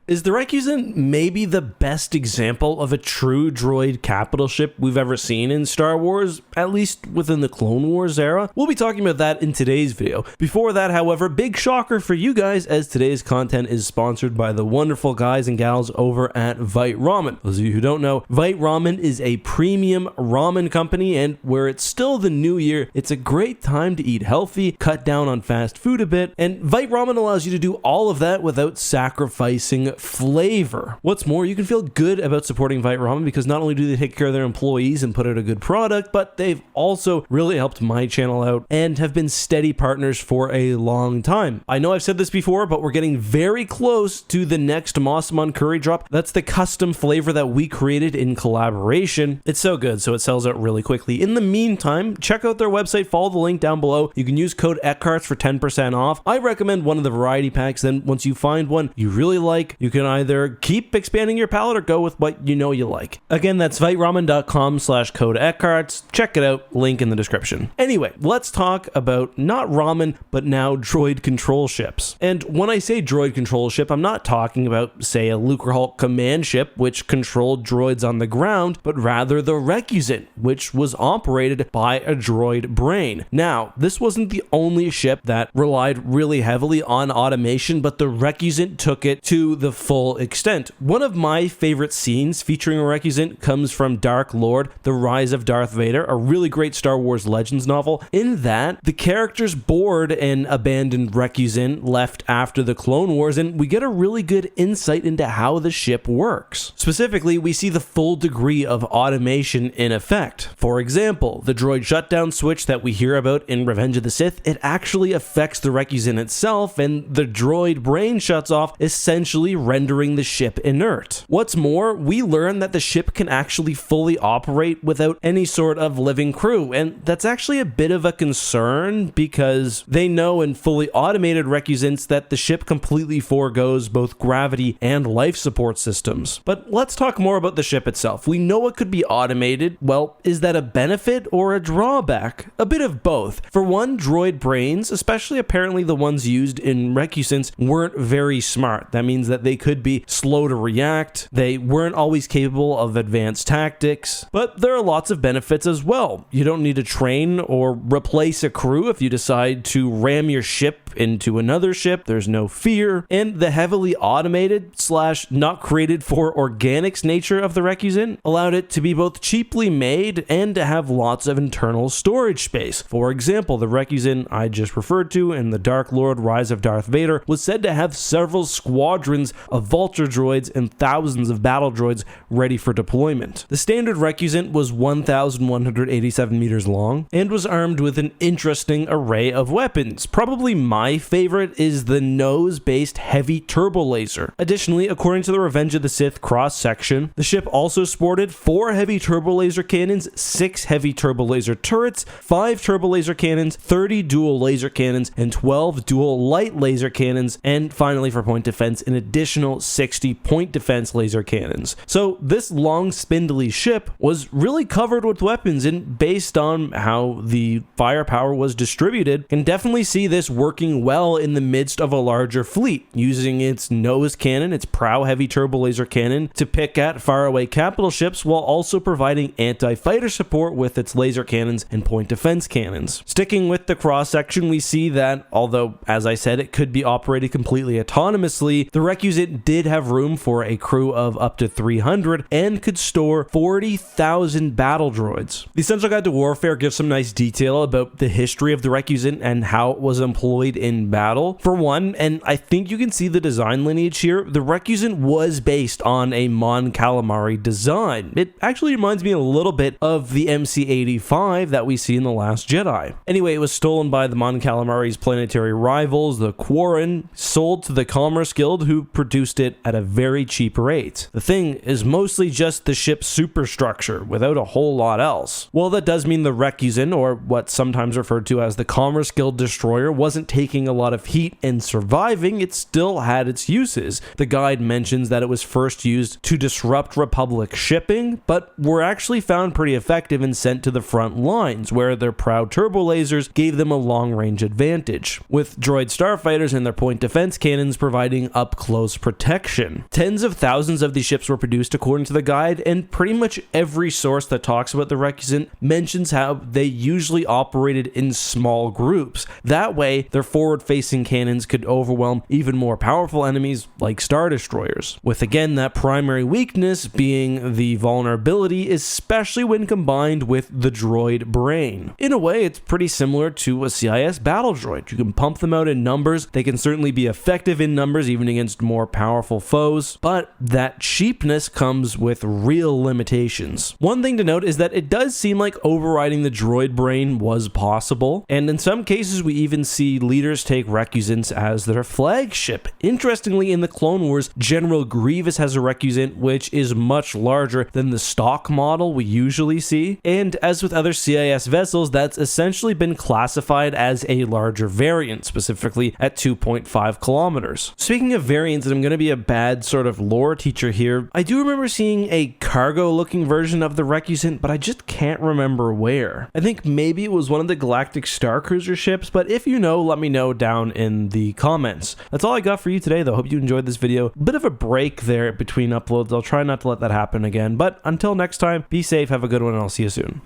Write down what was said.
Is the Recusant maybe the best example of a true droid capital ship we've ever seen in Star Wars, at least within the Clone Wars era? We'll be talking about that in today's video. Before that, however, big shocker for you guys, as today's content is sponsored by the wonderful guys and gals over at Vite Ramen. Those of you who don't know, Vite Ramen is a premium ramen company, and where it's still the new year, it's a great time to eat healthy, cut down on fast food a bit, and Vite Ramen allows you to do all of that without sacrificing flavor. What's more, you can feel good about supporting Vite Ramen because not only do they take care of their employees and put out a good product, but they've also really helped my channel out and have been steady partners for a long time. I know I've said this before, but we're getting very close to the next Mossman curry drop. That's the custom flavor that we created in collaboration. It's so good, so it sells out really quickly. In the meantime, check out their website, follow the link down below. You can use code ECKHARTS for 10% off. I recommend one of the variety packs. Then once you find one you really like, you can either keep expanding your palette or go with what you know you like. Again, that's viteramen.com/code ECKHARTS. Check it out, link in the description. Anyway, let's talk about not ramen, but now droid control ships. And when I say droid control ship, I'm not talking about, say, a Lucrehulk command ship, which controlled droids on the ground, but rather the Recusant, which was operated by a droid brain. Now, this wasn't the only ship that relied really heavily on automation, but the Recusant took it to the full extent. One of my favorite scenes featuring a Recusant comes from Dark Lord, The Rise of Darth Vader, a really great Star Wars Legends novel. In that, the characters board an abandoned Recusant left after the Clone Wars, and we get a really good insight into how the ship works. Specifically, we see the full degree of automation in effect. For example, the droid shutdown switch that we hear about in Revenge of the Sith, it actually affects the Recusant itself, and the droid brain shuts off, essentially rendering the ship inert. What's more, we learn that the ship can actually fully operate without any sort of living crew, and that's actually a bit of a concern because they know in fully automated Recusants that the ship completely forgoes both gravity and life support systems. But let's talk more about the ship itself. We know it could be automated. Well, is that a benefit or a drawback? A bit of both. For one, droid brains, especially apparently the ones used in Recusants, weren't very smart. That means that they could be slow to react, they weren't always capable of advanced tactics, but there are lots of benefits as well. You don't need to train or replace a crew if you decide to ram your ship into another ship. There's no fear, and the heavily automated / not created for organics nature of the Recusant allowed it to be both cheaply made and to have lots of internal storage space. For example, the Recusant I just referred to in the Dark Lord Rise of Darth Vader was said to have several squadrons of vulture droids and thousands of battle droids ready for deployment. The standard Recusant was 1,187 meters long and was armed with an interesting array of weapons. Probably my favorite is the nose-based heavy turbo laser. Additionally, according to the Revenge of the Sith cross-section, the ship also sported 4 heavy turbo laser cannons, 6 heavy turbo laser turrets, 5 turbo laser cannons, 30 dual laser cannons, and 12 dual light laser cannons, and finally for point defense, an additional 60 point defense laser cannons. So this long spindly ship was really covered with weapons, and based on how the firepower was distributed, can definitely see this working well in the midst of a larger fleet, using its nose cannon, its prow heavy turbo laser cannon, to pick at faraway capital ships while also providing anti-fighter support with its laser cannons and point defense cannons. Sticking with the cross-section, we see that, although, as I said, it could be operated completely autonomously, the Recusant did have room for a crew of up to 300 and could store 40,000 battle droids. The Essential Guide to Warfare gives some nice detail about the history of the Recusant and how it was employed in battle. For one, and I think you can see the design lineage here, the Recusant was based on a Mon Calamari design. It actually reminds me a little bit of the MC-85 that we see in The Last Jedi. Anyway, it was stolen by the Mon Calamari's planetary rivals, the Quarren, sold to the Commerce Guild, who produced it at a very cheap rate. The thing is mostly just the ship's superstructure, without a whole lot else. While that does mean the Recusant, or what's sometimes referred to as the Commerce Guild destroyer, wasn't taking a lot of heat and surviving, it still had its uses. The guide mentions that it was first used to disrupt Republic shipping, but were actually found pretty effective and sent to the front lines, where their proud turbo lasers gave them a long-range advantage, with droid starfighters and their point defense cannons providing up-close close protection. Tens of thousands of these ships were produced according to the guide, and pretty much every source that talks about the Recusant mentions how they usually operated in small groups. That way, their forward-facing cannons could overwhelm even more powerful enemies like Star Destroyers, with again that primary weakness being the vulnerability, especially when combined with the droid brain. In a way, it's pretty similar to a CIS battle droid. You can pump them out in numbers, they can certainly be effective in numbers even against more powerful foes, but that cheapness comes with real limitations. One thing to note is that it does seem like overriding the droid brain was possible, and in some cases we even see leaders take Recusants as their flagship. Interestingly, in the Clone Wars, General Grievous has a Recusant which is much larger than the stock model we usually see, and as with other CIS vessels, that's essentially been classified as a larger variant, specifically at 2.5 kilometers. Speaking of variants, and I'm going to be a bad sort of lore teacher here, I do remember seeing a cargo-looking version of the Recusant, but I just can't remember where. I think maybe it was one of the Galactic Star Cruiser ships, but if you know, let me know down in the comments. That's all I got for you today, though. Hope you enjoyed this video. A bit of a break there between uploads. I'll try not to let that happen again, but until next time, be safe, have a good one, and I'll see you soon.